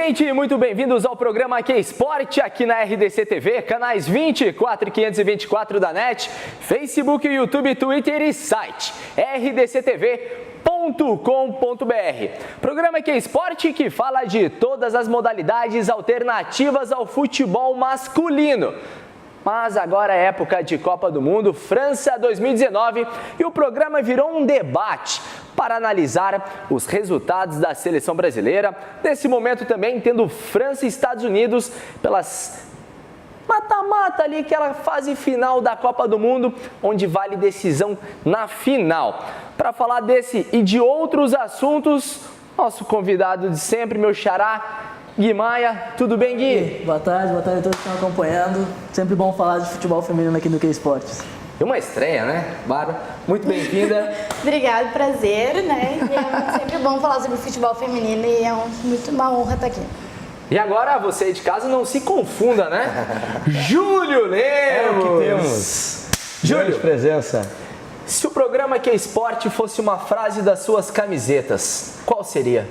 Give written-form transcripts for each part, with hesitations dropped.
gente, muito bem-vindos ao programa Que Esporte aqui na RDC TV, canais 24 e 524 da NET, Facebook, YouTube, Twitter e site rdctv.com.br. Programa Que Esporte que fala de todas as modalidades alternativas ao futebol masculino. Mas agora é época de Copa do Mundo, França 2019, e o programa virou um debate para analisar os resultados da seleção brasileira. Nesse momento também tendo França e Estados Unidos pelas mata-mata ali, aquela fase final da Copa do Mundo, onde vale decisão na final. Para falar desse e de outros assuntos, nosso convidado de sempre, meu xará, Gui Maia. Tudo bem, Gui? Boa tarde a todos que estão acompanhando. Sempre bom falar de futebol feminino aqui no Que Esportes. É uma estreia, né, Bárbara? Muito bem-vinda. Obrigado, prazer, né? E é sempre bom falar sobre futebol feminino e é muito uma honra estar aqui. E agora, você de casa, não se confunda, né? Júlio Lemos! É o que temos. Júlio, presença. Se o programa Que Esporte fosse uma frase das suas camisetas, qual seria?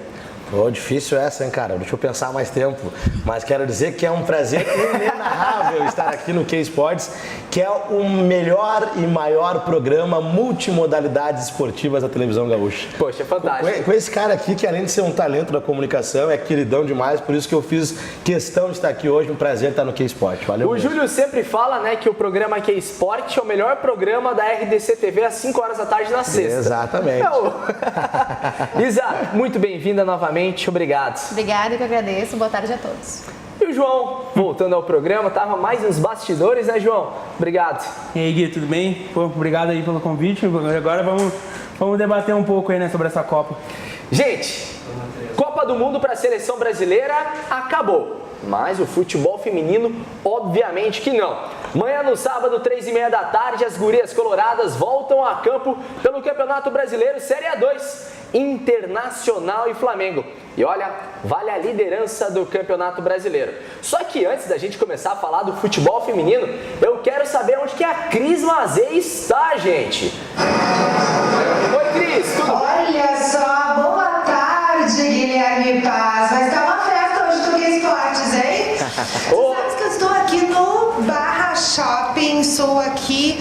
Pô, difícil essa, hein, cara? Deixa eu pensar mais tempo. Mas quero dizer que é um prazer inenarrável estar aqui no Que Esportes, que é o melhor e maior programa multimodalidades esportivas da televisão gaúcha. Poxa, é fantástico. Com esse cara aqui, que além de ser um talento da comunicação, é queridão demais, por isso que eu fiz questão de estar aqui hoje. Um prazer estar no Que Esporte. Valeu. O Júlio sempre fala, né, que o programa Que Esporte é o melhor programa da RDC TV às 5 horas da tarde na sexta. Exatamente. Isa, muito bem-vinda novamente. Obrigado. Obrigada, eu que agradeço. Boa tarde a todos. E o João, voltando ao programa, estava mais nos bastidores, né, João? Obrigado. E aí, Gui, tudo bem? Pô, obrigado aí pelo convite. Agora vamos debater um pouco aí, né, sobre essa Copa. Gente, Copa do Mundo para a seleção brasileira acabou. Mas o futebol feminino, obviamente que não. Amanhã, no sábado, 3h30 da tarde, as gurias coloradas voltam a campo pelo Campeonato Brasileiro Série A2, Internacional e Flamengo. E olha, vale a liderança do Campeonato Brasileiro. Só que antes da gente começar a falar do futebol feminino, eu quero saber onde que a Cris Mazei está, gente. Oi, Cris, tudo bem? Olha só, boa tarde, Guilherme Paz. Vai estar uma festa hoje do Que Esportes, hein? Tu sabes que eu estou aqui no Barra Shopping, sou aqui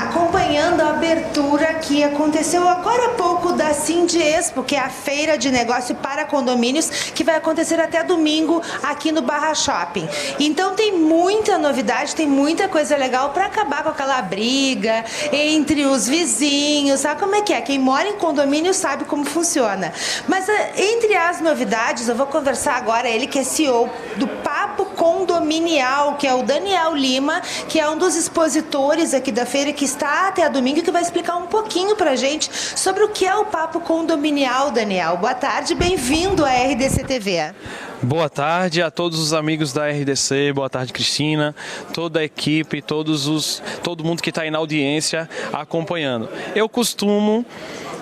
acompanhando a abertura que aconteceu agora há pouco da Cindy Expo, que é a feira de negócio para condomínios, que vai acontecer até domingo aqui no Barra Shopping. Então tem muita novidade, tem muita coisa legal para acabar com aquela briga entre os vizinhos, sabe como é que é? Quem mora em condomínio sabe como funciona. Mas entre as novidades, eu vou conversar agora, ele que é CEO do Papo Condominial, que é o Daniel Lima, que é um dos expositores aqui da feira, que está até a domingo, que vai explicar um pouquinho pra gente sobre o que é o Papo Condominial. Daniel, boa tarde, bem-vindo à RDC TV. Boa tarde a todos os amigos da RDC, boa tarde, Cristina, toda a equipe, todo mundo que está aí na audiência acompanhando. Eu costumo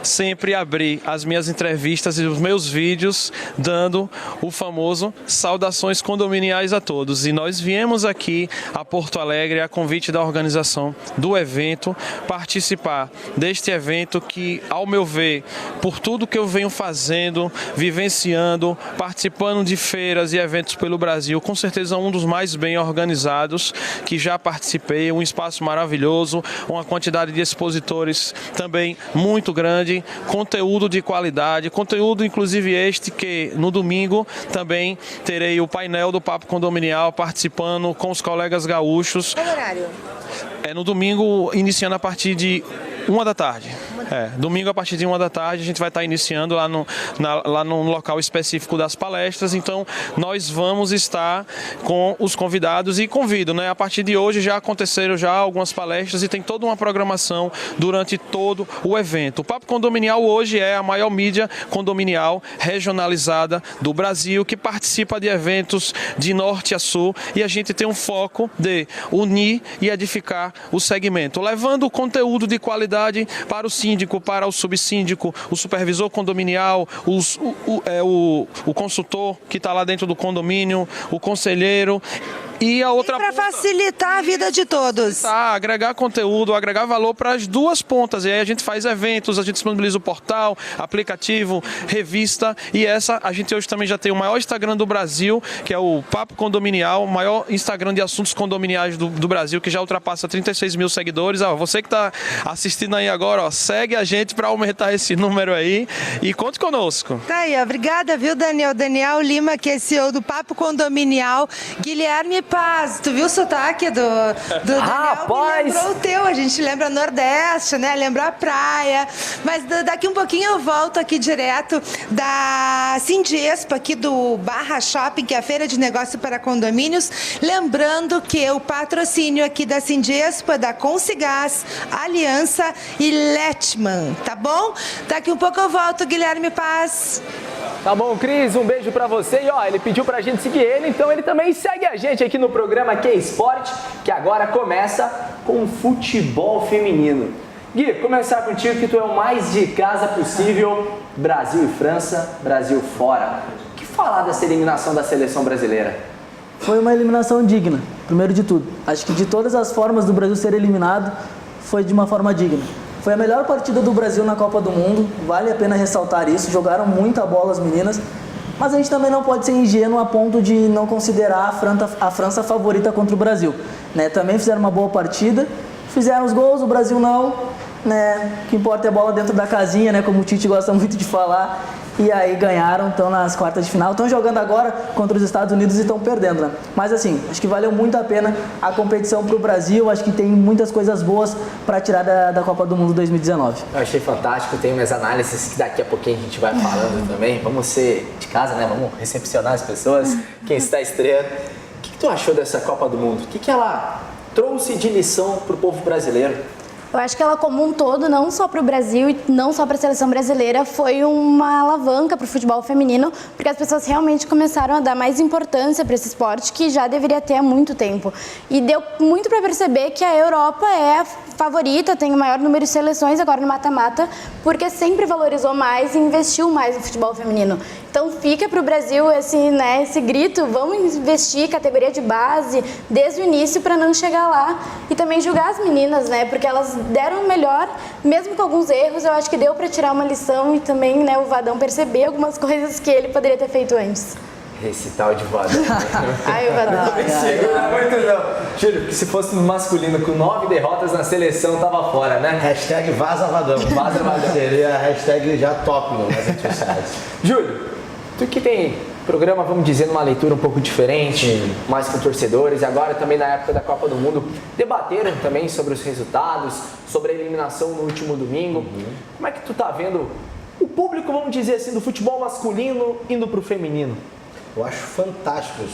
sempre abrir as minhas entrevistas e os meus vídeos dando o famoso saudações condominiais a todos. E nós viemos aqui a Porto Alegre a convite da organização do evento, participar deste evento que, ao meu ver, por tudo que eu venho fazendo, vivenciando, participando de feiras e eventos pelo Brasil, com certeza um dos mais bem organizados que já participei, um espaço maravilhoso, uma quantidade de expositores também muito grande, conteúdo de qualidade, conteúdo inclusive este que no domingo também terei o painel do Papo Condominial participando com os colegas gaúchos. Qual horário? No domingo, iniciando a partir de 1 da tarde. Domingo a partir de 1 da tarde a gente vai estar iniciando lá no local específico das palestras, então nós vamos estar com os convidados e convido, né? A partir de hoje já aconteceram algumas palestras e tem toda uma programação durante todo o evento. O Papo Condominial hoje é a maior mídia condominial regionalizada do Brasil, que participa de eventos de norte a sul, e a gente tem um foco de unir e edificar o segmento, levando conteúdo de qualidade para o síndico, para o subsíndico, o supervisor condominial, o consultor que está lá dentro do condomínio, o conselheiro, E a outra para facilitar a vida de todos. agregar conteúdo, agregar valor para as duas pontas. E aí a gente faz eventos, a gente disponibiliza o portal, aplicativo, revista. E a gente hoje também já tem o maior Instagram do Brasil, que é o Papo Condominial, o maior Instagram de assuntos condominiais do Brasil, que já ultrapassa 36 mil seguidores. Você que está assistindo aí agora, segue a gente para aumentar esse número aí e conte conosco. Tá aí, obrigada, viu, Daniel? Daniel Lima, que é CEO do Papo Condominial. Guilherme Paz, tu viu o sotaque do Daniel? Rapaz! Me lembrou o teu, a gente lembra Nordeste, né? Lembra a praia. Mas daqui um pouquinho eu volto aqui direto da Sindiespa, aqui do Barra Shopping, que é a feira de negócio para condomínios. Lembrando que o patrocínio aqui da Sindiespa, da Consigás, Aliança e Letman, tá bom? Daqui um pouco eu volto, Guilherme Paz. Tá bom, Cris, um beijo pra você. E ó, ele pediu pra gente seguir ele, então ele também segue a gente aqui no programa Que Esporte, que agora começa com futebol feminino. Gui, começar contigo, que tu é o mais de casa possível. Brasil e França, Brasil fora. O que falar dessa eliminação da seleção brasileira? Foi uma eliminação digna, primeiro de tudo. Acho que de todas as formas do Brasil ser eliminado, foi de uma forma digna. Foi a melhor partida do Brasil na Copa do Mundo, vale a pena ressaltar isso, jogaram muita bola as meninas, mas a gente também não pode ser ingênuo a ponto de não considerar a França favorita contra o Brasil. Né? Também fizeram uma boa partida, fizeram os gols, o Brasil não, né? O que importa é a bola dentro da casinha, né? Como o Tite gosta muito de falar. E aí ganharam, estão nas quartas de final, estão jogando agora contra os Estados Unidos e estão perdendo, né? Mas assim, acho que valeu muito a pena a competição para o Brasil, acho que tem muitas coisas boas para tirar da Copa do Mundo 2019. Eu achei fantástico, tem minhas análises que daqui a pouquinho a gente vai falando também. Vamos ser de casa, né? Vamos recepcionar as pessoas, quem está estreando. O que tu achou dessa Copa do Mundo? O que ela trouxe de lição para o povo brasileiro? Eu acho que ela, como um todo, não só para o Brasil e não só para a seleção brasileira, foi uma alavanca para o futebol feminino, porque as pessoas realmente começaram a dar mais importância para esse esporte que já deveria ter há muito tempo. E deu muito para perceber que a Europa é a favorita, tem o maior número de seleções agora no mata-mata, porque sempre valorizou mais e investiu mais no futebol feminino. Então fica para o Brasil esse grito, vamos investir categoria de base desde o início para não chegar lá e também julgar as meninas, né? Porque elas deram o melhor, mesmo com alguns erros, eu acho que deu para tirar uma lição e também, né, o Vadão perceber algumas coisas que ele poderia ter feito antes. Esse tal de Vadão. Ai, o Vadão. Segura muito não. Júlio, porque se fosse no masculino com 9 derrotas na seleção, tava fora, né? Hashtag Vaza Vadão. Vaza Vadão. Seria a hashtag já top nas redes sociais. Júlio, tu que tem programa, vamos dizer, numa leitura um pouco diferente, mais com torcedores, e agora também na época da Copa do Mundo, debateram também sobre os resultados, sobre a eliminação no último domingo. Como é que tu tá vendo o público, vamos dizer assim, do futebol masculino indo pro feminino? Eu acho fantástico,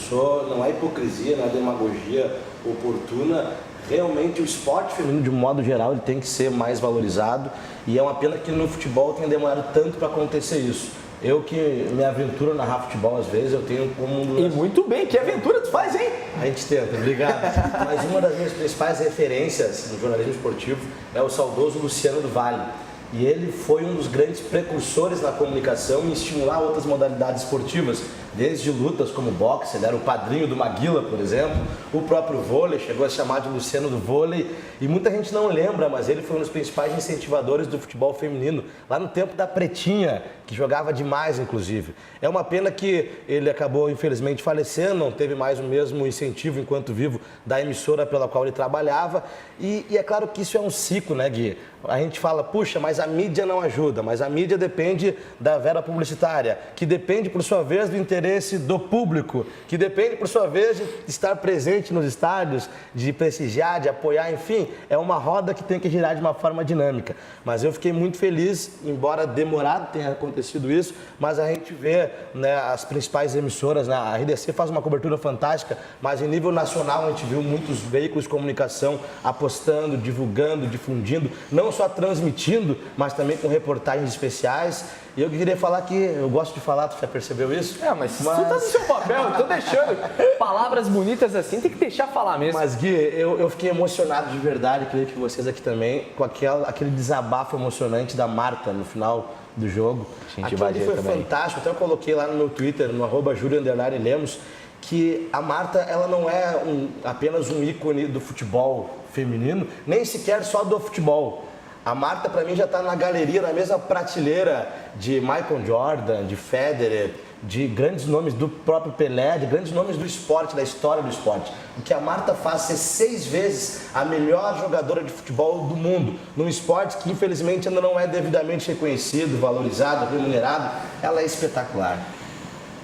não é hipocrisia, não é demagogia oportuna. Realmente o esporte feminino, de um modo geral, ele tem que ser mais valorizado, e é uma pena que no futebol tenha demorado tanto para acontecer isso. Eu que me aventuro a narrar futebol às vezes, eu tenho como E muito bem, que aventura tu faz, hein? A gente tenta, obrigado. Mas uma das minhas principais referências no jornalismo esportivo é o saudoso Luciano do Vale. E ele foi um dos grandes precursores na comunicação e estimular outras modalidades esportivas, desde lutas como boxe, ele era o padrinho do Maguila, por exemplo, o próprio vôlei, chegou a se chamar de Luciano do Vôlei, e muita gente não lembra, mas ele foi um dos principais incentivadores do futebol feminino, lá no tempo da Pretinha, que jogava demais, inclusive. É uma pena que ele acabou, infelizmente, falecendo, não teve mais o mesmo incentivo enquanto vivo da emissora pela qual ele trabalhava, e é claro que isso é um ciclo, né, Gui? A gente fala, puxa, mas a mídia não ajuda, mas a mídia depende da verba publicitária, que depende, por sua vez, do interesse do público, que depende, por sua vez, de estar presente nos estádios, de prestigiar, de apoiar, enfim, é uma roda que tem que girar de uma forma dinâmica. Mas eu fiquei muito feliz, embora demorado tenha acontecido isso, mas a gente vê, né, as principais emissoras, né, a RDC faz uma cobertura fantástica, mas em nível nacional a gente viu muitos veículos de comunicação apostando, divulgando, difundindo, não só transmitindo, mas também com reportagens especiais. E eu queria falar que, eu gosto de falar, tu já percebeu isso? Mas tu tá no seu papel, eu tô deixando palavras bonitas assim, tem que deixar falar mesmo. Mas Gui, eu fiquei emocionado de verdade, creio que vocês aqui também, com aquele desabafo emocionante da Marta no final do jogo. Aquilo ali foi fantástico, até eu coloquei lá no meu Twitter, no @Julio_Lemos, que a Marta, ela não é apenas um ícone do futebol feminino, nem sequer só do futebol. A Marta, para mim, já está na galeria, na mesma prateleira de Michael Jordan, de Federer, de grandes nomes do próprio Pelé, de grandes nomes do esporte, da história do esporte. O que a Marta faz ser 6 vezes a melhor jogadora de futebol do mundo, num esporte que, infelizmente, ainda não é devidamente reconhecido, valorizado, remunerado, ela é espetacular.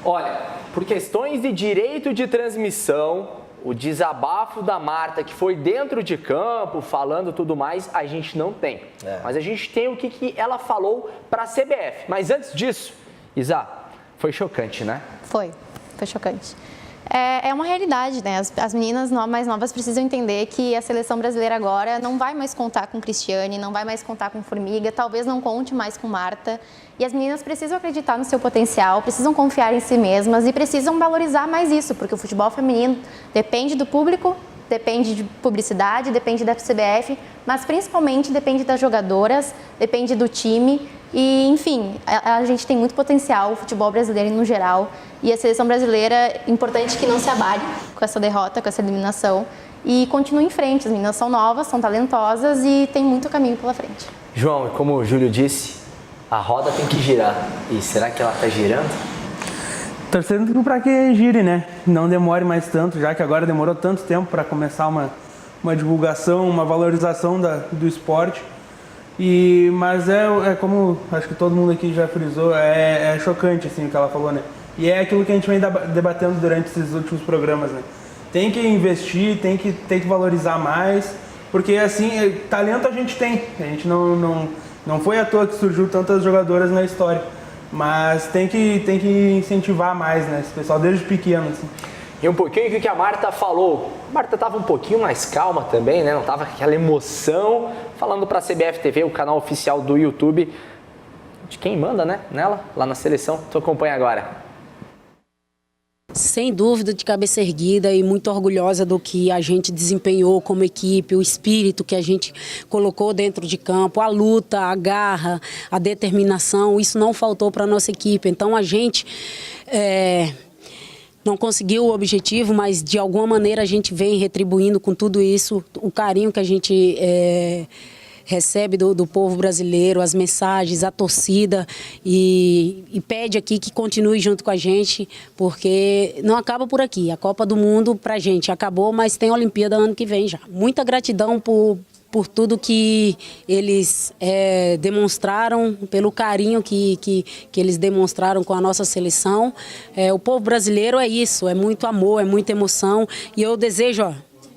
Olha, por questões de direito de transmissão, o desabafo da Marta, que foi dentro de campo, falando tudo mais, a gente não tem. Mas a gente tem o que ela falou para a CBF. Mas antes disso, Isa, foi chocante, né? Foi chocante. É uma realidade, né? As meninas mais novas precisam entender que a seleção brasileira agora não vai mais contar com Cristiane, não vai mais contar com Formiga, talvez não conte mais com Marta. E as meninas precisam acreditar no seu potencial, precisam confiar em si mesmas e precisam valorizar mais isso, porque o futebol feminino depende do público, depende de publicidade, depende da CBF, mas principalmente depende das jogadoras, depende do time. E, enfim, a gente tem muito potencial, o futebol brasileiro no geral. E a seleção brasileira, é importante que não se abale com essa derrota, com essa eliminação. E continue em frente. As meninas são novas, são talentosas e tem muito caminho pela frente. João, como o Júlio disse, a roda tem que girar. E será que ela está girando? Torcendo para que gire, né? Não demore mais tanto, já que agora demorou tanto tempo para começar uma divulgação, uma valorização do esporte. Mas é como acho que todo mundo aqui já frisou, é chocante assim o que ela falou, né? E é aquilo que a gente vem debatendo durante esses últimos programas, né? Tem que investir, tem que valorizar mais, porque assim, talento a gente tem. A gente não foi à toa que surgiu tantas jogadoras na história, mas tem que incentivar mais, né? Esse pessoal desde pequeno, assim. E um pouquinho do que a Marta falou. A Marta estava um pouquinho mais calma também, né? Não estava aquela emoção. Falando para a CBF TV, o canal oficial do YouTube, de quem manda, né? Nela, lá na seleção. Tu acompanha agora. Sem dúvida, de cabeça erguida e muito orgulhosa do que a gente desempenhou como equipe, o espírito que a gente colocou dentro de campo, a luta, a garra, a determinação, isso não faltou para a nossa equipe. Então a gente não conseguiu o objetivo, mas de alguma maneira a gente vem retribuindo com tudo isso, o carinho que a gente recebe do povo brasileiro, as mensagens, a torcida e pede aqui que continue junto com a gente, porque não acaba por aqui. A Copa do Mundo pra gente acabou, mas tem a Olimpíada ano que vem já. Muita gratidão por tudo que eles demonstraram, pelo carinho que eles demonstraram com a nossa seleção. O povo brasileiro é isso, é muito amor, é muita emoção e eu desejo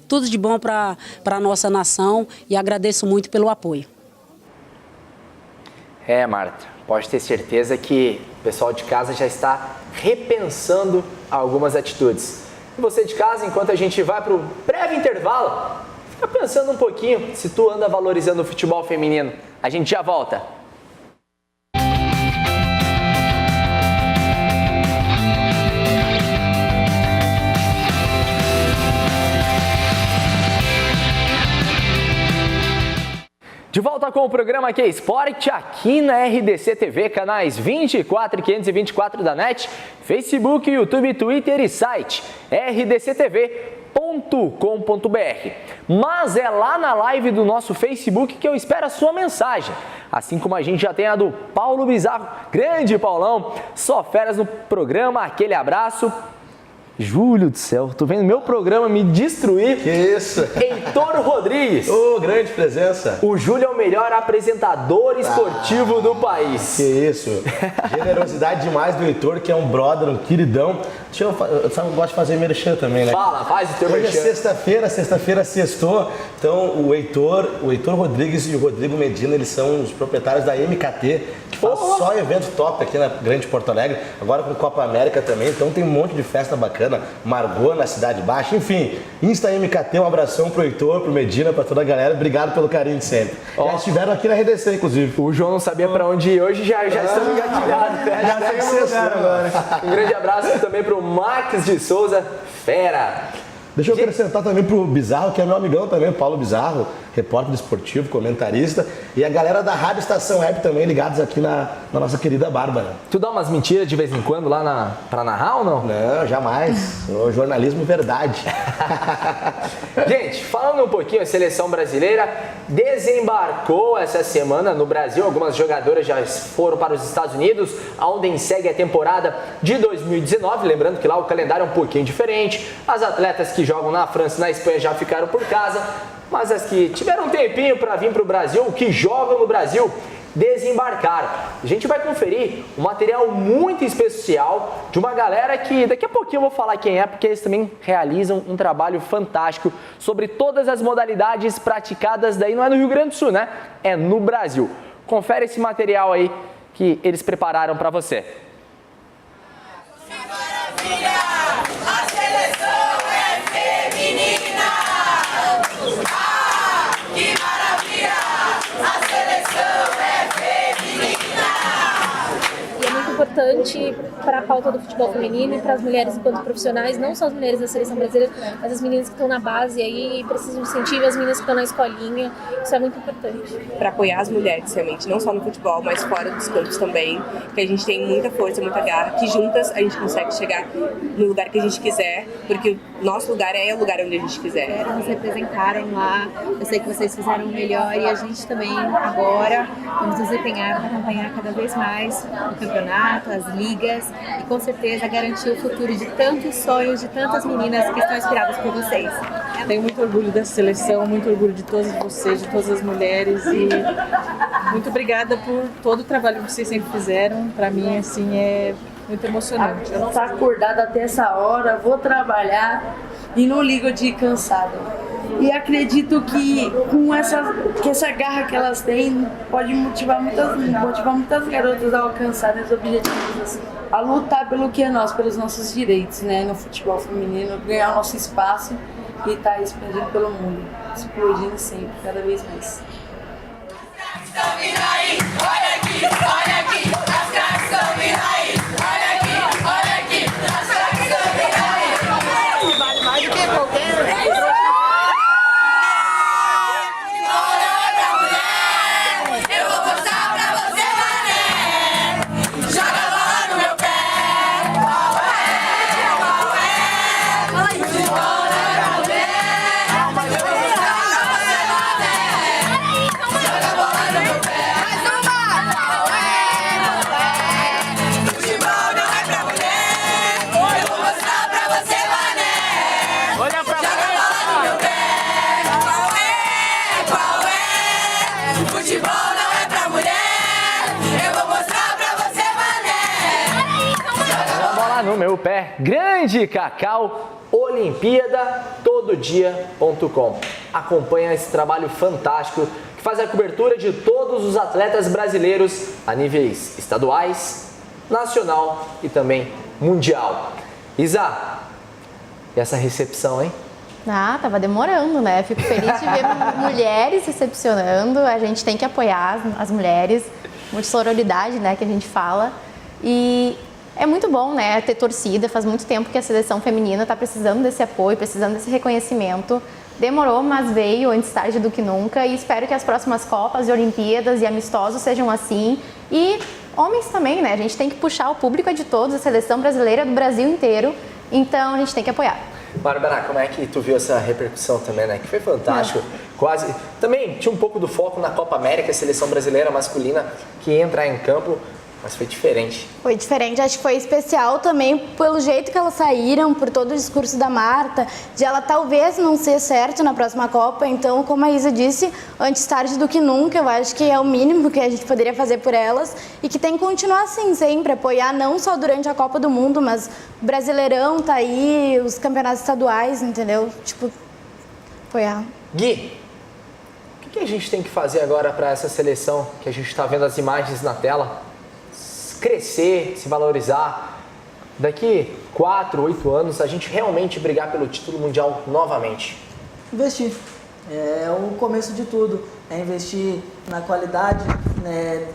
tudo de bom para a nossa nação e agradeço muito pelo apoio. Marta, pode ter certeza que o pessoal de casa já está repensando algumas atitudes. E você de casa, enquanto a gente vai para o breve intervalo, fica pensando um pouquinho se tu anda valorizando o futebol feminino. A gente já volta. De volta com o programa Que Esporte, aqui na RDC TV, canais 24 e 524 da NET, Facebook, YouTube, Twitter e site rdctv.com.br. Mas é lá na live do nosso Facebook que eu espero a sua mensagem. Assim como a gente já tem a do Paulo Bizarro. Grande Paulão, só férias no programa, aquele abraço. Júlio do céu, tô vendo meu programa me destruir. Que isso? Heitor Rodrigues. Grande presença. O Júlio é o melhor apresentador esportivo do país. Que isso. Generosidade demais do Heitor, que é um brother, um queridão. Eu gosto de fazer merchan também, né? Faz o teu merchan. Hoje é sexta-feira sextou. Então o Heitor Rodrigues e o Rodrigo Medina, eles são os proprietários da MKT, que faz só evento top aqui na Grande Porto Alegre. Agora com Copa América também, então tem um monte de festa bacana. Margot na Cidade Baixa, enfim, Insta MKT, um abração pro Heitor, pro Medina, pra toda a galera, obrigado pelo carinho de sempre. Já estiveram aqui na RDC, inclusive. O João não sabia pra onde ir hoje, já estamos engatilhados. Já tem lugar agora. Um grande abraço também pro Max de Souza, fera. Deixa eu acrescentar também pro Bizarro, que é meu amigão também, o Paulo Bizarro, repórter esportivo, comentarista, e a galera da Rádio Estação Web também ligados aqui na nossa querida Bárbara. Tu dá umas mentiras de vez em quando lá pra narrar ou não? Não, jamais. O jornalismo verdade. Gente, falando um pouquinho, a seleção brasileira desembarcou essa semana no Brasil. Algumas jogadoras já foram para os Estados Unidos, onde segue a temporada de 2019. Lembrando que lá o calendário é um pouquinho diferente. As atletas que jogam na França e na Espanha já ficaram por casa, mas as que tiveram um tempinho para vir para o Brasil, que jogam no Brasil, desembarcaram. A gente vai conferir um material muito especial de uma galera que daqui a pouquinho eu vou falar quem é, porque eles também realizam um trabalho fantástico sobre todas as modalidades praticadas daí, não é no Rio Grande do Sul, né? É no Brasil. Confere esse material aí que eles prepararam para você. A seleção é feminina! Ah, que maravilha! A seleção é feminina! E é muito importante para a pauta do futebol feminino e para as mulheres enquanto profissionais, não só as mulheres da seleção brasileira, mas as meninas que estão na base aí, precisam de incentivo, as meninas que estão na escolinha, isso é muito importante. Para apoiar as mulheres, realmente, não só no futebol, mas fora dos campos também, que a gente tem muita força, muita garra, que juntas a gente consegue chegar no lugar que a gente quiser, porque o nosso lugar é o lugar onde a gente quiser. Nos representaram lá, eu sei que vocês fizeram o melhor e a gente também agora vamos nos empenhar para acompanhar cada vez mais o campeonato, as ligas e com certeza garantir o futuro de tantos sonhos, de tantas meninas que estão inspiradas por vocês. Tenho muito orgulho dessa seleção, muito orgulho de todas vocês, de todas as mulheres e muito obrigada por todo o trabalho que vocês sempre fizeram. Para mim, assim, é muito emocionante. Eu não estou acordada até essa hora, vou trabalhar e não ligo de cansada. E acredito que com essa garra que elas têm, pode motivar muitas garotas a alcançarem os objetivos, assim, a lutar pelo que é nosso, pelos nossos direitos, né, no futebol feminino, ganhar o nosso espaço e estar tá expandindo pelo mundo, explodindo sempre, cada vez mais. Olha aqui, as craques estão vindo aí. Olha aqui, as craques estão vindo aí. Vale mais do que qualquer eu vou mostrar pra você, mané. Joga a bola no meu pé. Qual é? Futebol não é pra mulher. Eu vou mostrar pra você, mané. Joga a bola no meu pé. Mais uma. Qual é? Futebol não é pra mulher. Eu vou mostrar pra você, mané. Olha pra joga a bola no meu pé. Qual é? Futebol não é pra mulher. Eu vou mostrar pra você, mané. Joga a bola no meu pé. Grande Cacau, Olimpíada Tododia.com. Acompanha esse trabalho fantástico que faz a cobertura de todos os atletas brasileiros a níveis estaduais, nacional e também mundial. Isa, e essa recepção, hein? Ah, tava demorando, né? Fico feliz de ver mulheres recepcionando. A gente tem que apoiar as mulheres, muito sororidade, né, que a gente fala. E é muito bom, né, ter torcida. Faz muito tempo que a seleção feminina está precisando desse apoio, precisando desse reconhecimento. Demorou, mas veio antes tarde do que nunca. E espero que as próximas Copas e Olimpíadas e amistosos sejam assim. E homens também, né? A gente tem que puxar o público de todos, a seleção brasileira do Brasil inteiro. Então a gente tem que apoiar. Bárbara, como é que tu viu essa repercussão também, né? Que foi fantástico. Quase. Também tinha um pouco do foco na Copa América, a seleção brasileira masculina que ia entrar em campo, mas foi diferente. Foi diferente, acho que foi especial também pelo jeito que elas saíram, por todo o discurso da Marta, de ela talvez não ser certo na próxima Copa. Então, como a Isa disse, antes tarde do que nunca, eu acho que é o mínimo que a gente poderia fazer por elas e que tem que continuar assim sempre, apoiar não só durante a Copa do Mundo, mas o Brasileirão tá aí, os campeonatos estaduais, entendeu? Tipo, apoiar. Gui, o que a gente tem que fazer agora para essa seleção que a gente está vendo as imagens na tela crescer, se valorizar? Daqui 4, 8 anos, a gente realmente brigar pelo título mundial novamente? Investir. É o começo de tudo. É investir na qualidade, né,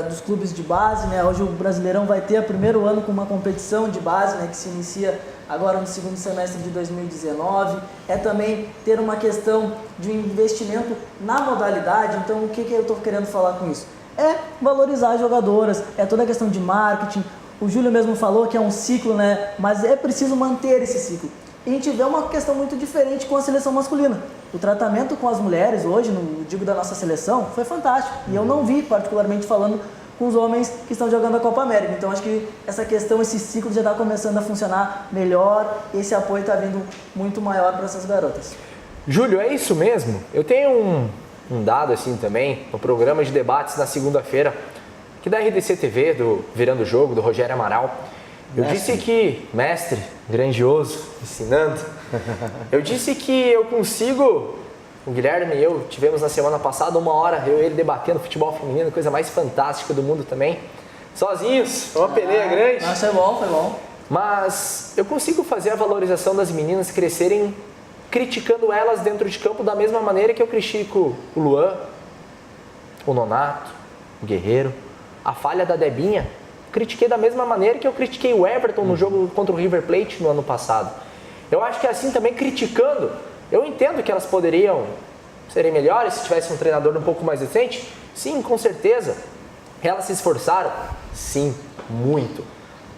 dos clubes de base, né? Hoje o Brasileirão vai ter o primeiro ano com uma competição de base, né, que se inicia agora no segundo semestre de 2019. É também ter uma questão de um investimento na modalidade. Então, o que eu estou querendo falar com isso? É valorizar as jogadoras, é toda a questão de marketing. O Júlio mesmo falou que é um ciclo, né? Mas é preciso manter esse ciclo. E a gente vê uma questão muito diferente com a seleção masculina. O tratamento com as mulheres hoje, no digo da nossa seleção, foi fantástico. E eu não vi, particularmente falando, com os homens que estão jogando a Copa América. Então acho que essa questão, esse ciclo já está começando a funcionar melhor. Esse apoio está vindo muito maior para essas garotas. Júlio, é isso mesmo? Eu tenho um dado assim também, no programa de debates na segunda-feira, aqui da RDC TV, do Virando o Jogo, do Rogério Amaral. Eu disse que, mestre, grandioso, ensinando, eu disse que eu consigo, o Guilherme e eu tivemos na semana passada 1 hora, eu e ele debatendo futebol feminino, coisa mais fantástica do mundo também, sozinhos, uma peleia grande. Mas foi bom. Mas eu consigo fazer a valorização das meninas crescerem criticando elas dentro de campo da mesma maneira que eu critico o Luan, o Nonato, o Guerreiro, a falha da Debinha. Critiquei da mesma maneira que eu critiquei o Everton no jogo contra o River Plate no ano passado. Eu acho que assim também criticando, eu entendo que elas poderiam serem melhores se tivesse um treinador um pouco mais decente. Sim, com certeza. Elas se esforçaram? Sim, muito.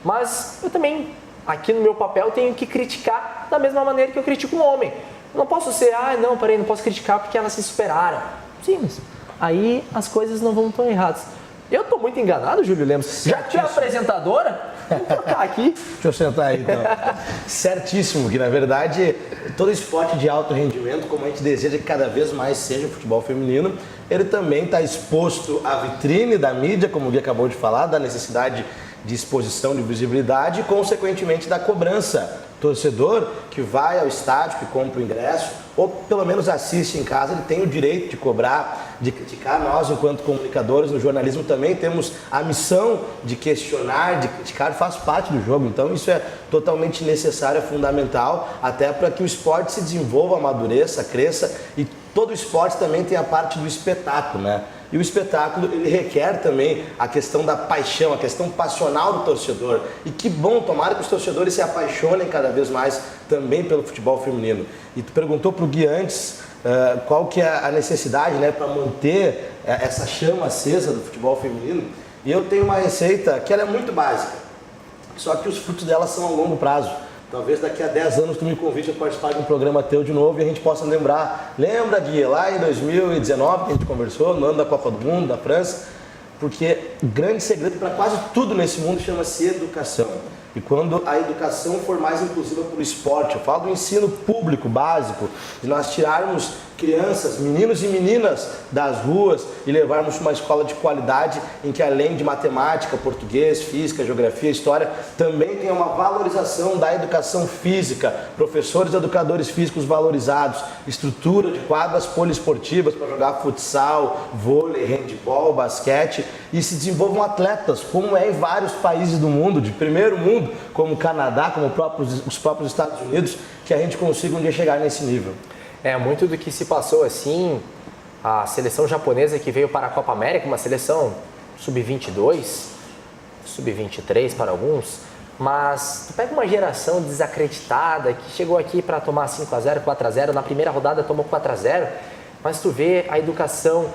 Mas eu também, aqui no meu papel, tenho que criticar da mesma maneira que eu critico um homem. Eu não posso ser, não posso criticar porque elas se superaram. Sim, mas aí as coisas não vão tão erradas. Eu tô muito enganado, Júlio Lemos. Já que é apresentadora, vou trocar aqui. Deixa eu sentar aí, então. Certíssimo, que na verdade, todo esporte de alto rendimento, como a gente deseja que cada vez mais seja o futebol feminino, ele também está exposto à vitrine da mídia, como o Gui acabou de falar, da necessidade de exposição, de visibilidade e, consequentemente, da cobrança. Torcedor que vai ao estádio, que compra o ingresso, ou pelo menos assiste em casa, ele tem o direito de cobrar, de criticar. Nós, enquanto comunicadores no jornalismo, também temos a missão de questionar, de criticar, faz parte do jogo. Então isso é totalmente necessário, é fundamental, até para que o esporte se desenvolva, amadureça, cresça, e todo esporte também tem a parte do espetáculo, né? E o espetáculo, ele requer também a questão da paixão, a questão passional do torcedor. E que bom, tomara que os torcedores se apaixonem cada vez mais também pelo futebol feminino. E tu perguntou para o Gui antes qual que é a necessidade, né, para manter essa chama acesa do futebol feminino. E eu tenho uma receita que ela é muito básica, só que os frutos dela são a longo prazo. Talvez daqui a 10 anos tu me convide a participar de um programa teu de novo e a gente possa lembrar. Lembra, Gui, lá em 2019 que a gente conversou, no ano da Copa do Mundo, da França? Porque o grande segredo para quase tudo nesse mundo chama-se educação. E quando a educação for mais inclusiva para o esporte, eu falo do ensino público básico, de nós tirarmos crianças, meninos e meninas das ruas e levarmos para uma escola de qualidade em que, além de matemática, português, física, geografia, história, também tem uma valorização da educação física, professores e educadores físicos valorizados, estrutura de quadras poliesportivas para jogar futsal, vôlei, handebol, basquete, e se desenvolvam atletas, como é em vários países do mundo, de primeiro mundo, como o Canadá, como os próprios Estados Unidos, que a gente consiga um dia chegar nesse nível. Muito do que se passou assim, a seleção japonesa que veio para a Copa América, uma seleção sub-22, sub-23 para alguns, mas tu pega uma geração desacreditada que chegou aqui para tomar 5-0, 4-0, na primeira rodada tomou 4-0, mas tu vê a educação,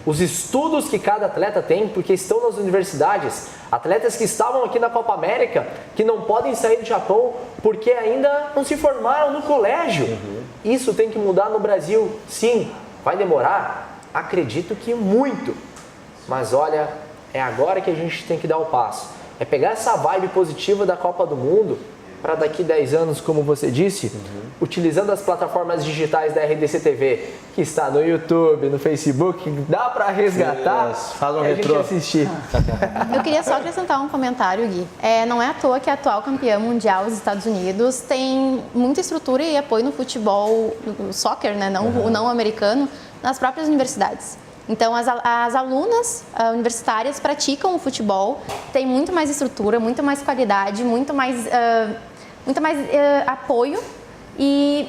os estudos que cada atleta tem, porque estão nas universidades, atletas que estavam aqui na Copa América, que não podem sair do Japão porque ainda não se formaram no colégio. Isso tem que mudar no Brasil. Sim, vai demorar? Acredito que muito. Mas olha, é agora que a gente tem que dar o passo. É pegar essa vibe positiva da Copa do Mundo para daqui 10 anos, como você disse, utilizando as plataformas digitais da RDC TV, que está no YouTube, no Facebook, dá para resgatar e a gente assistir. Eu queria só acrescentar um comentário, Gui. Não é à toa que a atual campeã mundial, os Estados Unidos, tem muita estrutura e apoio no futebol, no soccer, né? O não americano, nas próprias universidades. Então, as alunas universitárias praticam o futebol, tem muito mais estrutura, muito mais qualidade, muito mais apoio e,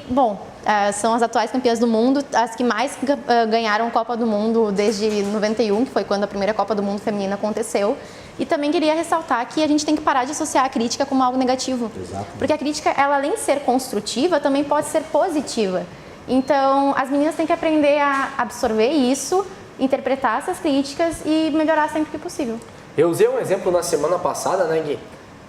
são as atuais campeãs do mundo, as que mais ganharam Copa do Mundo desde 91, que foi quando a primeira Copa do Mundo feminina aconteceu. E também queria ressaltar que a gente tem que parar de associar a crítica como algo negativo. Exato. Porque a crítica, ela, além de ser construtiva, também pode ser positiva. Então, as meninas têm que aprender a absorver isso, interpretar essas críticas e melhorar sempre que possível. Eu usei um exemplo na semana passada, né, Gui?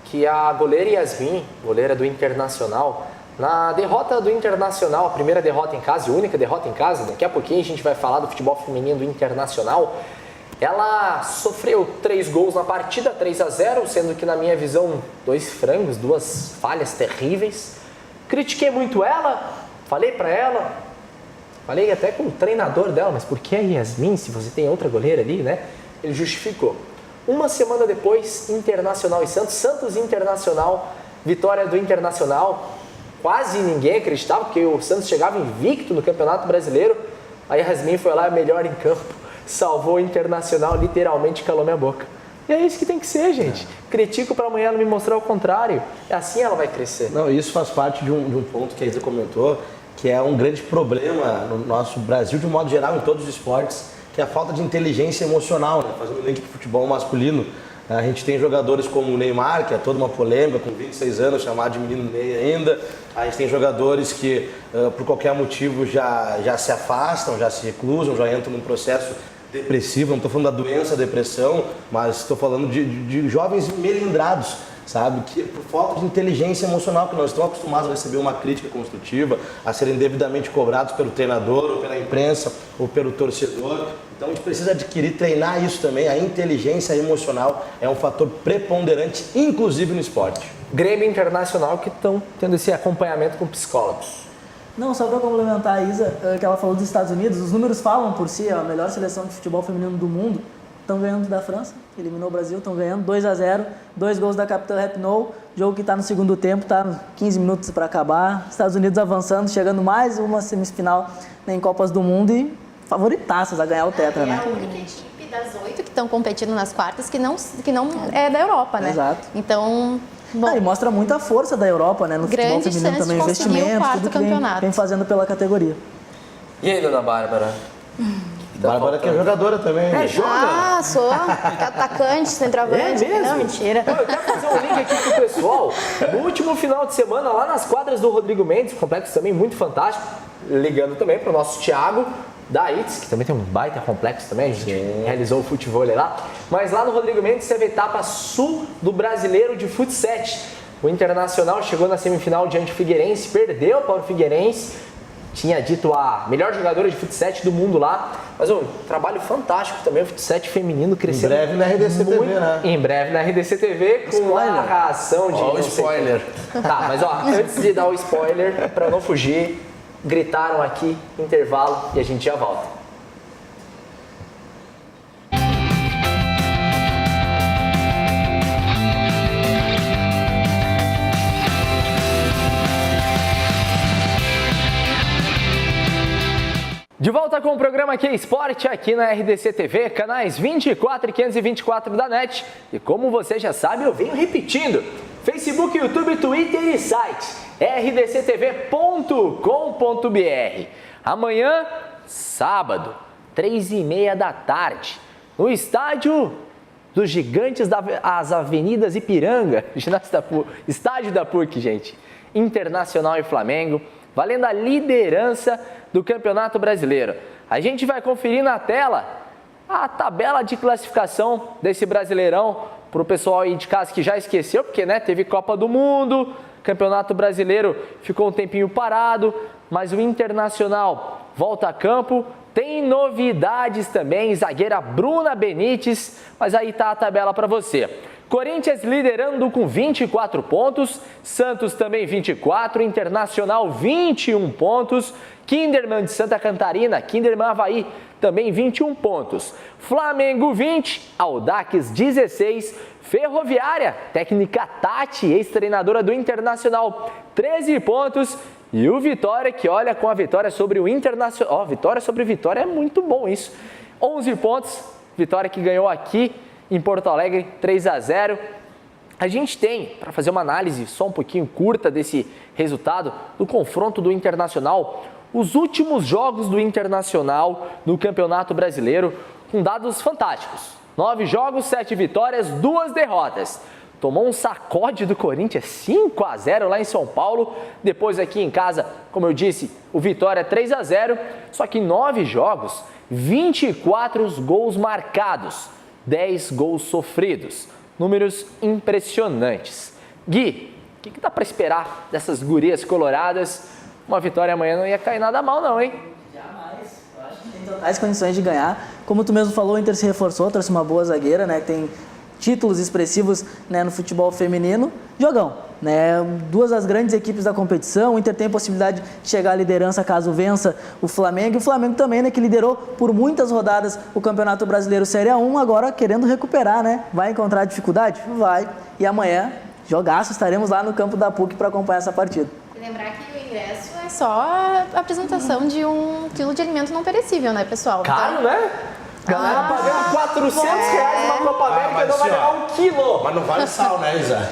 Que a goleira Yasmin, goleira do Internacional, na derrota do Internacional, a primeira derrota em casa e única derrota em casa, daqui a pouquinho a gente vai falar do futebol feminino do Internacional, ela sofreu 3 gols na partida, 3-0, sendo que na minha visão 2 frangos, 2 falhas terríveis. Critiquei muito ela, falei pra ela, falei até com o treinador dela, mas por que a Yasmin, se você tem outra goleira ali, né? Ele justificou. Uma semana depois, Internacional e Santos, Santos Internacional, vitória do Internacional. Quase ninguém acreditava, porque o Santos chegava invicto no Campeonato Brasileiro. A Yasmin foi lá, melhor em campo, salvou o Internacional, literalmente calou minha boca. E é isso que tem que ser, gente. Critico para amanhã ela me mostrar o contrário. Assim ela vai crescer. Não, isso faz parte de um ponto que a Isa comentou, que é um grande problema no nosso Brasil, de um modo geral, em todos os esportes, que é a falta de inteligência emocional, né? Fazendo link para o futebol masculino. A gente tem jogadores como o Neymar, que é toda uma polêmica, com 26 anos, chamado de menino Ney ainda. A gente tem jogadores que, por qualquer motivo, já se afastam, já se reclusam, já entram num processo depressivo. Não estou falando da doença, depressão, mas estou falando de jovens melindrados, sabe? Que por falta de inteligência emocional, que não estão acostumados a receber uma crítica construtiva, a serem devidamente cobrados pelo treinador, ou pela imprensa, ou pelo torcedor. Então a gente precisa adquirir, treinar isso também. A inteligência emocional é um fator preponderante, inclusive no esporte. Grêmio Internacional que estão tendo esse acompanhamento com psicólogos. Não, só para complementar a Isa, que ela falou dos Estados Unidos, os números falam por si, a melhor seleção de futebol feminino do mundo, estão ganhando da França, eliminou o Brasil, estão ganhando 2-0, 2 gols da capitã Rapinoe, jogo que está no segundo tempo, está 15 minutos para acabar, Estados Unidos avançando, chegando mais uma semifinal em Copas do Mundo e favoritaças a ganhar o Tetra, né? É a única equipe das 8 que estão competindo nas quartas que não é da Europa, né? Exato. Então, bom, e mostra muita força da Europa, né? No futebol feminino também, investimento, tudo que vem fazendo pela categoria. E aí, dona Bárbara? Bárbara que é jogadora também. É, joga? Ah, sou atacante, centroavante. É mesmo? Não, mentira. Eu quero fazer um link aqui pro pessoal. No último final de semana, lá nas quadras do Rodrigo Mendes, complexo também muito fantástico, ligando também pro nosso Thiago da ITS, que também tem um baita complexo também, a gente realizou o futevôlei lá. Mas lá no Rodrigo Mendes teve a etapa sul do Brasileiro de Futsal. O Internacional chegou na semifinal diante do Figueirense, perdeu para o Figueirense. Tinha dito a melhor jogadora de futsal do mundo lá, mas um trabalho fantástico também, o futsal feminino crescendo. Em breve na RDC TV, né? Em breve na RDC TV, com a narração de... Ó, o spoiler. Tá, mas ó, antes de dar o spoiler, para não fugir, gritaram aqui, intervalo, e a gente já volta. De volta com o programa Que Esporte aqui na RDC TV, canais 24 e 524 da NET. E como você já sabe, eu venho repetindo, Facebook, YouTube, Twitter e site rdctv.com.br. Amanhã, sábado, 3h30 da tarde, no estádio dos Gigantes das Avenidas Ipiranga, estádio da PUC, gente, Internacional e Flamengo, valendo a liderança do Campeonato Brasileiro. A gente vai conferir na tela a tabela de classificação desse Brasileirão para o pessoal aí de casa que já esqueceu, porque né, teve Copa do Mundo, Campeonato Brasileiro ficou um tempinho parado, mas o Internacional volta a campo. Tem novidades também, zagueira Bruna Benítez, mas aí tá a tabela para você. Corinthians liderando com 24 pontos, Santos também 24, Internacional 21 pontos, Kinderman de Santa Catarina, Kinderman Avaí também 21 pontos, Flamengo 20, Audax 16, Ferroviária, técnica Tati, ex-treinadora do Internacional, 13 pontos, e o Vitória, que olha com a vitória sobre o Internacional, vitória sobre vitória, é muito bom isso, 11 pontos, Vitória que ganhou aqui em Porto Alegre, 3-0. A gente tem, para fazer uma análise só um pouquinho curta desse resultado, do confronto do Internacional, os últimos jogos do Internacional no Campeonato Brasileiro, com dados fantásticos. 9 jogos, 7 vitórias, 2 derrotas. Tomou um sacode do Corinthians, 5-0 lá em São Paulo. Depois aqui em casa, como eu disse, o Vitória 3-0. Só que em 9 jogos, 24 gols marcados, 10 gols sofridos. Números impressionantes. Gui, o que dá para esperar dessas gurias coloradas? Uma vitória amanhã não ia cair nada mal não, hein? Tem totais condições de ganhar. Como tu mesmo falou, o Inter se reforçou, trouxe uma boa zagueira, né? Tem títulos expressivos, né, no futebol feminino. Jogão, né? 2 das grandes equipes da competição. O Inter tem a possibilidade de chegar à liderança caso vença o Flamengo. E o Flamengo também, né, que liderou por muitas rodadas o Campeonato Brasileiro Série A1, agora querendo recuperar, né? Vai encontrar dificuldade? Vai. E amanhã, jogaço, estaremos lá no campo da PUC para acompanhar essa partida. E lembrar que o ingresso é só a apresentação de um quilo de alimento não perecível, né, pessoal? Caro, né? Galera pagando 400 reais numa Copa América, não vai levar 1 quilo. Mas não vale sal, né, Isa?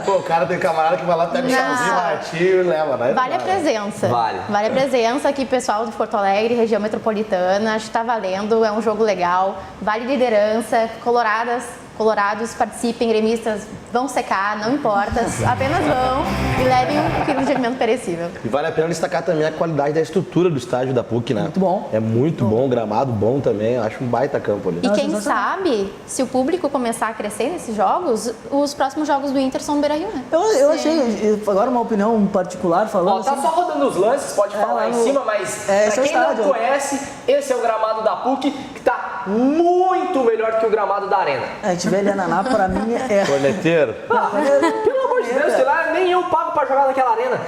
Pô, o cara tem camarada que vai lá, pega o salzinho, latinho e leva, né? Vale a presença. Vale a presença aqui, pessoal de Porto Alegre, região metropolitana. Acho que tá valendo, é um jogo legal. Vale liderança, colorados, participem, gremistas vão secar, não importa, apenas vão e levem 1 quilo de alimento perecível. E vale a pena destacar também a qualidade da estrutura do estádio da PUC, né? Muito bom. É muito bom, gramado bom também, acho um baita campo ali. E quem sabe, se o público começar a crescer nesses jogos, os próximos jogos do Inter são no Beira-Rio, né? Eu achei, agora uma opinião particular falando Tá assim, só rodando os lances, pode falar em cima, mas pra quem não conhece, esse é o gramado da PUC, que tá muito melhor que o gramado da Arena. a gente vê Eliana Ná, pra mim é... Corneteiro. Pelo amor de Deus, sei lá, nem eu pago pra jogar naquela arena.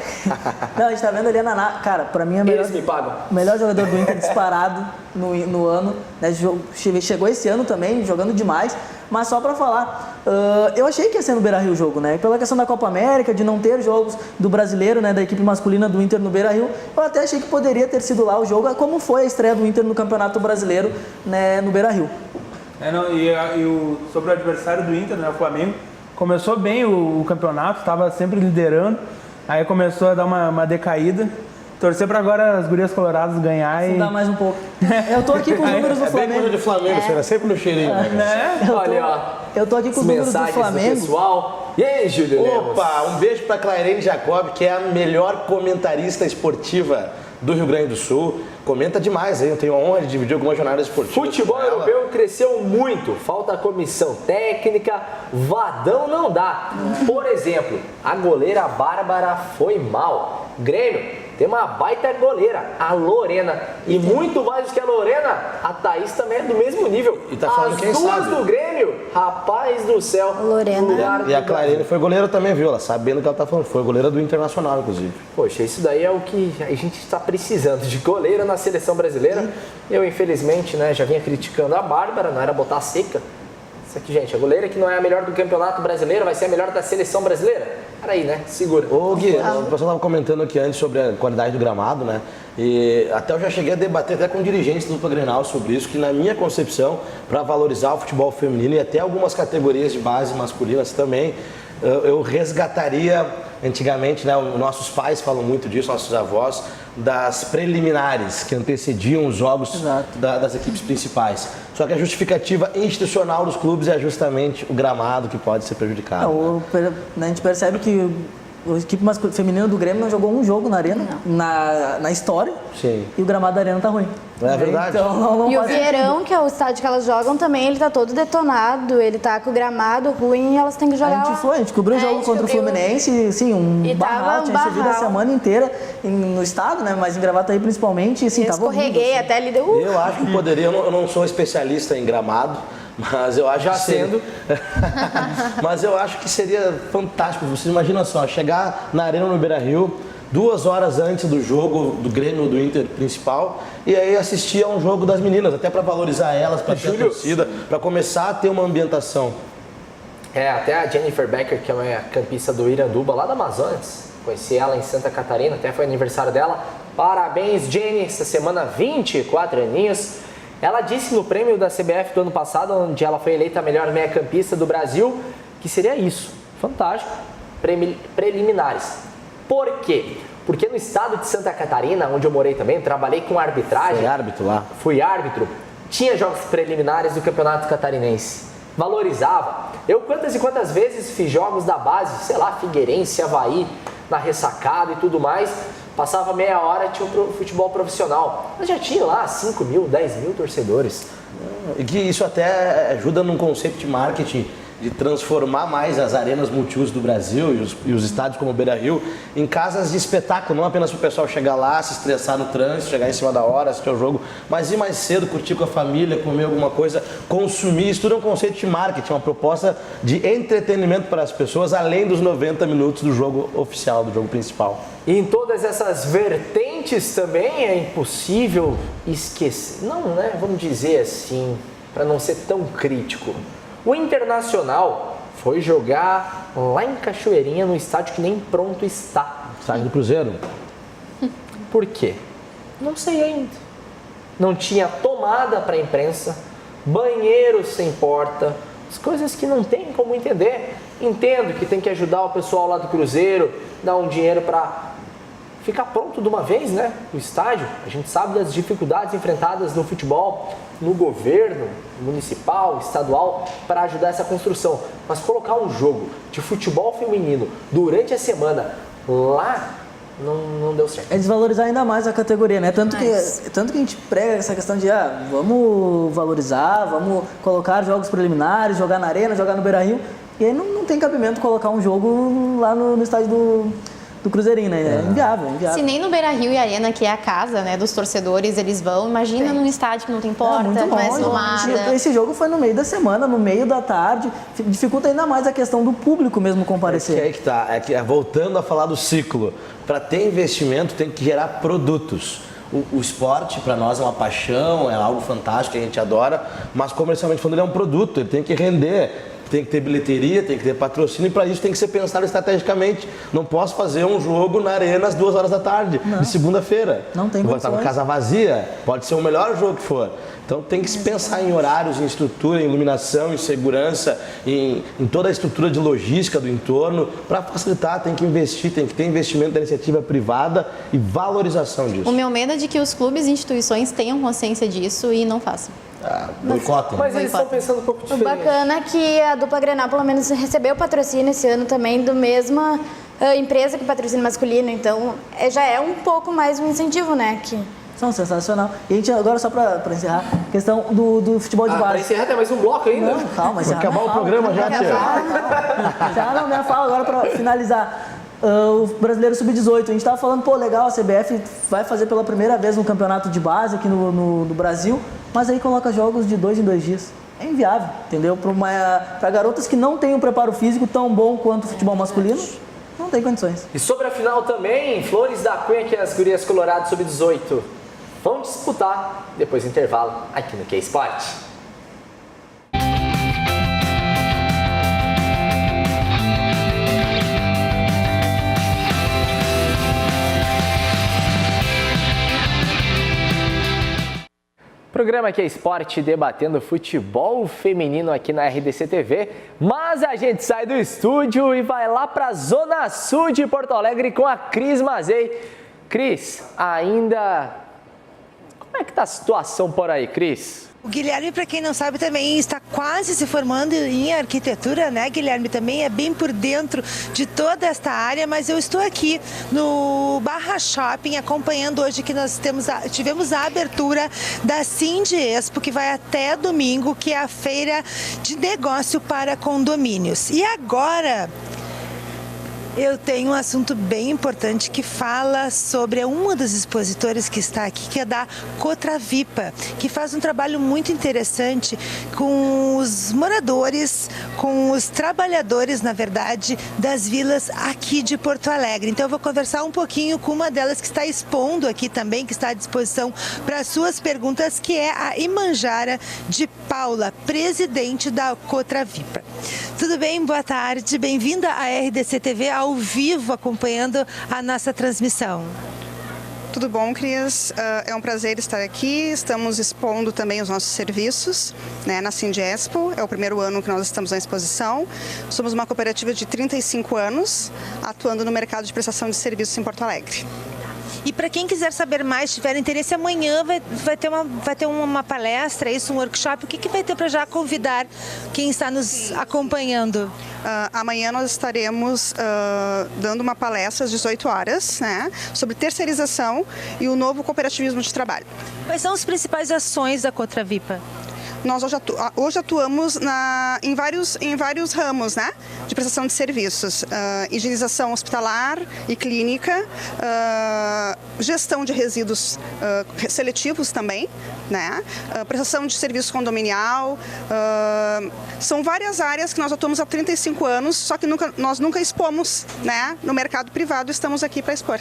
Não, a gente tá vendo a Eliana Ná, cara, pra mim é Eles me pagam. o melhor jogador do Inter disparado no ano, né? Chegou esse ano também, jogando demais, mas só pra falar, eu achei que ia ser no Beira-Rio o jogo, né? Pela questão da Copa América, de não ter jogos do brasileiro, né? Da equipe masculina do Inter no Beira-Rio, eu até achei que poderia ter sido lá o jogo, como foi a estreia do Inter no Campeonato Brasileiro, né? No Beira-Rio. Sobre o adversário do Inter, né, o Flamengo, começou bem o campeonato, estava sempre liderando, aí começou a dar uma decaída. Torcer para agora as gurias coloradas ganhar e... Dar mais um pouco. Eu tô aqui com os números do Flamengo. É bem coisa de Flamengo, senhora, sempre no cheirinho. Olha, ó. Eu tô aqui com os números do Flamengo. Do pessoal. E aí, Júlio Lemos? Opa, um beijo pra Clairene Jacob, que é a melhor comentarista esportiva do Rio Grande do Sul. Comenta demais, hein? Eu tenho a honra de dividir algumas jornadas esportivas. Futebol europeu cresceu muito, falta comissão técnica, vadão não dá. Por exemplo, a goleira Bárbara foi mal. Grêmio tem uma baita goleira, a Lorena. E muito mais do que a Lorena, a Thaís também é do mesmo nível. E tá falando as quem duas sabe. do Grêmio, rapaz do céu. Lorena. E a Clarine foi goleira também, viu? Ela sabendo o que ela tá falando. Foi goleira do Internacional, inclusive. Poxa, isso daí é o que a gente está precisando, de goleira na seleção brasileira. Eu, infelizmente, né, já vinha criticando a Bárbara, não era botar seca. Isso aqui, gente, a goleira que não é a melhor do Campeonato Brasileiro, vai ser a melhor da seleção brasileira? Peraí, né? Segura. Ô, Gui, o pessoal estava comentando aqui antes sobre a qualidade do gramado, né? E até eu já cheguei a debater até com dirigentes do dupla Grenal sobre isso, que na minha concepção, para valorizar o futebol feminino e até algumas categorias de base masculinas também, eu resgataria, antigamente, né, nossos pais falam muito disso, nossos avós, das preliminares que antecediam os jogos das equipes principais. Só que a justificativa institucional dos clubes é justamente o gramado que pode ser prejudicado. A gente percebe que a equipe feminina do Grêmio não jogou um jogo na arena, na história. Sim. E o gramado da arena tá ruim. É verdade. Então, não E o Vieirão, que é o estádio que elas jogam também, ele tá todo detonado, ele tá com o gramado ruim e elas têm que jogar a gente cobriu o jogo contra o Fluminense, sim, barral, tinha chovido a semana inteira no estado, né, mas em Gravataí principalmente, assim, tava escorreguei horrível, até ali, deu... Eu acho que poderia, eu não sou especialista em gramado, mas eu acho já que sendo. Mas eu acho que seria fantástico. Você imagina só, chegar na Arena no Beira-Rio 2 horas antes do jogo do Grêmio ou do Inter principal e aí assistir a um jogo das meninas, até para valorizar elas, para ter a torcida, para começar a ter uma ambientação. Até a Jennifer Becker, que é uma campista do Iranduba, lá da Amazonas, conheci ela em Santa Catarina, até foi aniversário dela. Parabéns, Jenny, essa semana 24 aninhos. Ela disse no prêmio da CBF do ano passado, onde ela foi eleita a melhor meia-campista do Brasil, que seria isso, fantástico, preliminares. Por quê? Porque no estado de Santa Catarina, onde eu morei também, trabalhei com arbitragem. Foi árbitro lá? Fui árbitro. tinha jogos preliminares do Campeonato Catarinense, valorizava. Eu quantas e quantas vezes fiz jogos da base, sei lá, Figueirense, Avaí, na ressacada e tudo mais, passava meia hora, tinha um futebol profissional. Mas já tinha lá 5 mil, 10 mil torcedores. E que isso até ajuda num conceito de marketing, de transformar mais as arenas multiuso do Brasil e os estádios como o Beira-Rio em casas de espetáculo, não apenas para o pessoal chegar lá, se estressar no trânsito, chegar em cima da hora, assistir ao jogo, mas ir mais cedo, curtir com a família, comer alguma coisa, consumir. Isso tudo é um conceito de marketing, uma proposta de entretenimento para as pessoas, além dos 90 minutos do jogo oficial, do jogo principal. E em todas essas vertentes também é impossível esquecer, não, né? Vamos dizer assim, para não ser tão crítico. O Internacional foi jogar lá em Cachoeirinha, no estádio que nem pronto está. Estádio do Cruzeiro? Por quê? Não sei ainda. Não tinha tomada para a imprensa, banheiro sem porta, as coisas que não tem como entender. Entendo que tem que ajudar o pessoal lá do Cruzeiro, dar um dinheiro para ficar pronto de uma vez, né? O estádio. A gente sabe das dificuldades enfrentadas no futebol, no governo municipal, estadual, para ajudar essa construção. Mas colocar um jogo de futebol feminino durante a semana lá não deu certo. É desvalorizar ainda mais a categoria, né? Tanto que a gente prega essa questão de vamos valorizar, vamos colocar jogos preliminares, jogar na arena, jogar no Beira-Rio. E aí não tem cabimento colocar um jogo lá no estádio do Cruzeirinho, né? É inviável. Se nem no Beira-Rio e Arena, que é a casa, né, dos torcedores, eles vão, imagina num estádio que não tem porta, não é tomada. Esse jogo foi no meio da semana, no meio da tarde, dificulta ainda mais a questão do público mesmo comparecer. É que tá, voltando a falar do ciclo, para ter investimento tem que gerar produtos. O esporte para nós é uma paixão, é algo fantástico que a gente adora, mas comercialmente falando ele é um produto, ele tem que render. Tem que ter bilheteria, tem que ter patrocínio e para isso tem que ser pensado estrategicamente. Não posso fazer um jogo na arena às 2 horas da tarde, de segunda-feira. Não tem condições. Vai estar na casa vazia, pode ser o melhor jogo que for. Então tem que se pensar em horários, em estrutura, em iluminação, em segurança, em toda a estrutura de logística do entorno. Para facilitar, tem que investir, tem que ter investimento da iniciativa privada e valorização disso. O meu medo é de que os clubes e instituições tenham consciência disso e não façam. Boicotem. Mas eles estão pensando um pouco diferente. O bacana é que a dupla Grenal pelo menos recebeu patrocínio esse ano também do mesma empresa que patrocina masculino, então já é um pouco mais um incentivo, né? São sensacional. E a gente agora, só para encerrar, questão do futebol de base. Para encerrar tem mais um bloco ainda? Não, calma, vai acabar o programa já, tia. Minha fala agora para finalizar. O Brasileiro Sub-18, a gente estava falando, legal, a CBF vai fazer pela primeira vez um campeonato de base aqui no Brasil, mas aí coloca jogos de 2 em 2 dias. É inviável, entendeu? Para garotas que não têm um preparo físico tão bom quanto o futebol masculino, não tem condições. E sobre a final também, Flores da Cunha, que as gurias coloradas Sub-18 vão disputar depois do intervalo aqui no K-Sport. Programa aqui é Esporte, debatendo futebol feminino aqui na RDC TV, mas a gente sai do estúdio e vai lá para a Zona Sul de Porto Alegre com a Cris Mazei. Cris, como é que tá a situação por aí, Cris? O Guilherme, para quem não sabe, também está quase se formando em arquitetura, né, Guilherme? Também é bem por dentro de toda esta área, mas eu estou aqui no Barra Shopping acompanhando hoje que nós tivemos a abertura da Cindy Expo, que vai até domingo, que é a feira de negócio para condomínios. E agora eu tenho um assunto bem importante que fala sobre uma dos expositores que está aqui, que é da Cotravipa, que faz um trabalho muito interessante com os moradores, com os trabalhadores, na verdade, das vilas aqui de Porto Alegre. Então eu vou conversar um pouquinho com uma delas que está expondo aqui também, que está à disposição para suas perguntas, que é a Imanjara de Paula, presidente da Cotravipa. Tudo bem? Boa tarde, bem-vinda à RDC TV ao vivo, acompanhando a nossa transmissão. Tudo bom, Cris? É um prazer estar aqui. Estamos expondo também os nossos serviços, né, na Cindy Expo. É o primeiro ano que nós estamos na exposição. Somos uma cooperativa de 35 anos, atuando no mercado de prestação de serviços em Porto Alegre. E para quem quiser saber mais, tiver interesse, amanhã vai ter uma palestra, um workshop. O que vai ter para já convidar quem está nos acompanhando? Amanhã nós estaremos dando uma palestra às 18 horas, né, sobre terceirização e o novo cooperativismo de trabalho. Quais são as principais ações da Cotravipa? Nós hoje atuamos em vários ramos, né, de prestação de serviços. Higienização hospitalar e clínica, gestão de resíduos seletivos também, né, prestação de serviço condominial. São várias áreas que nós atuamos há 35 anos, só que nós nunca expomos, né, no mercado privado, estamos aqui para expor.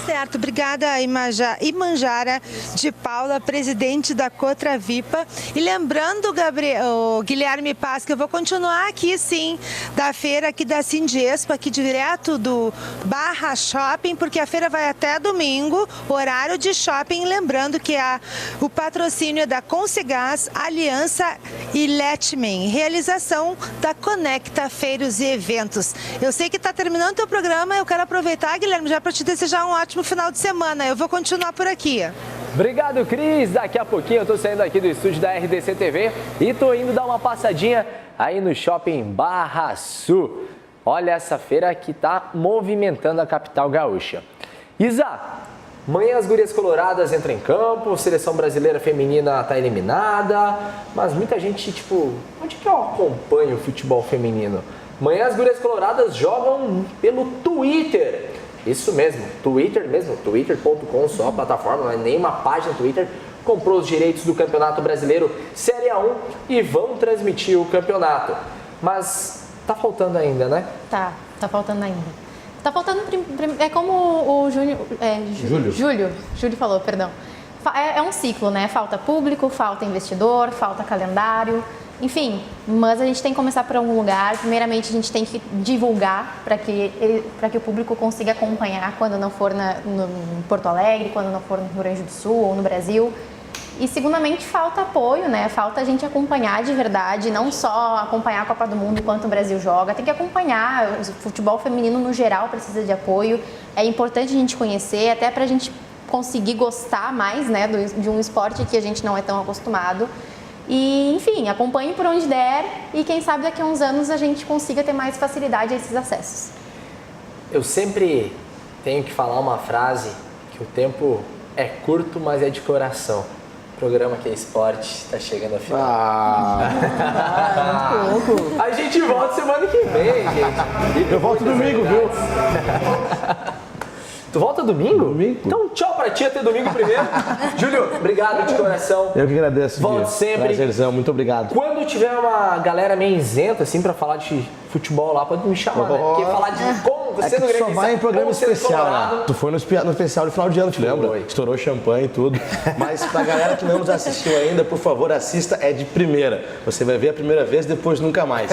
Certo, obrigada Imanjara de Paula, presidente da Cotravipa. E lembrando, Guilherme Paz, que eu vou continuar aqui sim, da feira aqui da Sindiespo, aqui direto do Barra Shopping, porque a feira vai até domingo, horário de shopping. Lembrando que o patrocínio é da Consigás, Aliança e Letman, realização da Conecta Feiros e Eventos. Eu sei que está terminando o teu programa, eu quero aproveitar, Guilherme, já para te desejar um ótimo final de semana. Eu vou continuar por aqui. Obrigado, Cris. Daqui a pouquinho eu tô saindo aqui do estúdio da RDC TV e tô indo dar uma passadinha aí no Shopping Barra Sul. Olha essa feira que tá movimentando a capital gaúcha. Isa, amanhã as gurias coloradas entram em campo, seleção brasileira feminina tá eliminada, mas muita gente, onde que eu acompanho o futebol feminino? Amanhã as gurias coloradas jogam pelo Twitter. Isso mesmo, Twitter mesmo, twitter.com, só a plataforma, não é nenhuma página Twitter, comprou os direitos do Campeonato Brasileiro Série A1 e vão transmitir o campeonato. Mas tá faltando ainda, né? Tá faltando ainda. Tá faltando, é como o Júlio falou, perdão. É um ciclo, né? Falta público, falta investidor, falta calendário. Enfim, mas a gente tem que começar por algum lugar. Primeiramente, a gente tem que divulgar para que o público consiga acompanhar quando não for em Porto Alegre, quando não for no Rio Grande do Sul ou no Brasil. E, segundamente, falta apoio, né? Falta a gente acompanhar de verdade, não só acompanhar a Copa do Mundo enquanto o Brasil joga, tem que acompanhar. O futebol feminino, no geral, precisa de apoio. É importante a gente conhecer, até para a gente conseguir gostar mais, né, de um esporte que a gente não é tão acostumado. E, enfim, acompanhe por onde der e quem sabe daqui a uns anos a gente consiga ter mais facilidade a esses acessos. Eu sempre tenho que falar uma frase que o tempo é curto, mas é de coração. O programa Que é Esporte está chegando ao final. A gente volta semana que vem, gente. Eu volto domingo, viu? Tu volta domingo? Então tchau pra ti, até domingo primeiro. Júlio, obrigado de coração. Eu que agradeço. Volto sempre. Prazerzão, muito obrigado. Quando tiver uma galera meio isenta, assim, pra falar de futebol lá, pode me chamar, né? Porque falar de como você no Grêmio só vai em programa especial, né? Tu foi no especial de final de ano, te lembra? Estourou champanhe e tudo. Mas pra galera que não nos assistiu ainda, por favor, assista, é de primeira. Você vai ver a primeira vez, depois nunca mais.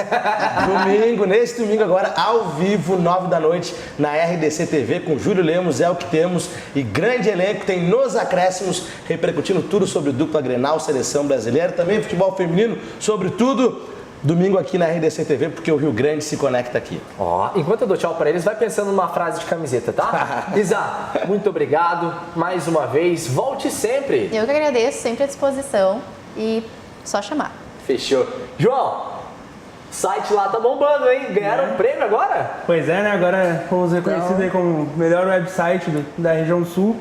Nesse domingo agora, ao vivo, 9 da noite, na RDC TV, com Júlio Lemos, é o que temos. E grande elenco, tem nos acréscimos, repercutindo tudo sobre dupla Grenal, seleção brasileira, também futebol feminino, sobre tudo. Domingo aqui na RDC TV, porque o Rio Grande se conecta aqui. Enquanto eu dou tchau pra eles, vai pensando numa frase de camiseta, tá? Isa, muito obrigado mais uma vez. Volte sempre. Eu que agradeço, sempre à disposição e só chamar. Fechou. João, o site lá tá bombando, hein? Ganharam um prêmio agora? Pois é, né? Agora fomos reconhecidos aí como o melhor website da região sul.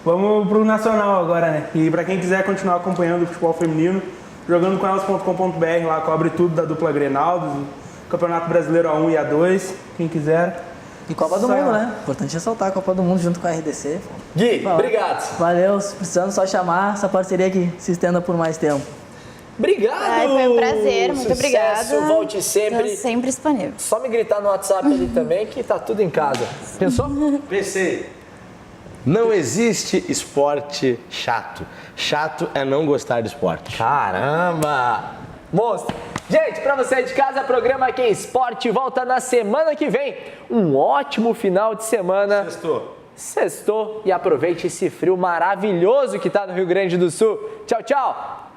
Vamos pro nacional agora, né? E pra quem quiser continuar acompanhando o futebol feminino, jogando com elas.com.br, lá cobre tudo da dupla Grenal, do Campeonato Brasileiro A1 e A2, quem quiser. E Copa do Mundo, né? Importante ressaltar a Copa do Mundo junto com a RDC. Gui, obrigado. Valeu, precisando só chamar essa parceria que se estenda por mais tempo. Obrigado! Foi um prazer, muito obrigada. Volte sempre. Tô sempre disponível. Só me gritar no WhatsApp ali também que tá tudo em casa. Pensou? Pensei. Não existe esporte chato. Chato é não gostar de esporte. Caramba! Monstro! Gente, pra você de casa, programa Que é Esporte volta na semana que vem. Um ótimo final de semana. Sextou e aproveite esse frio maravilhoso que tá no Rio Grande do Sul. Tchau, tchau!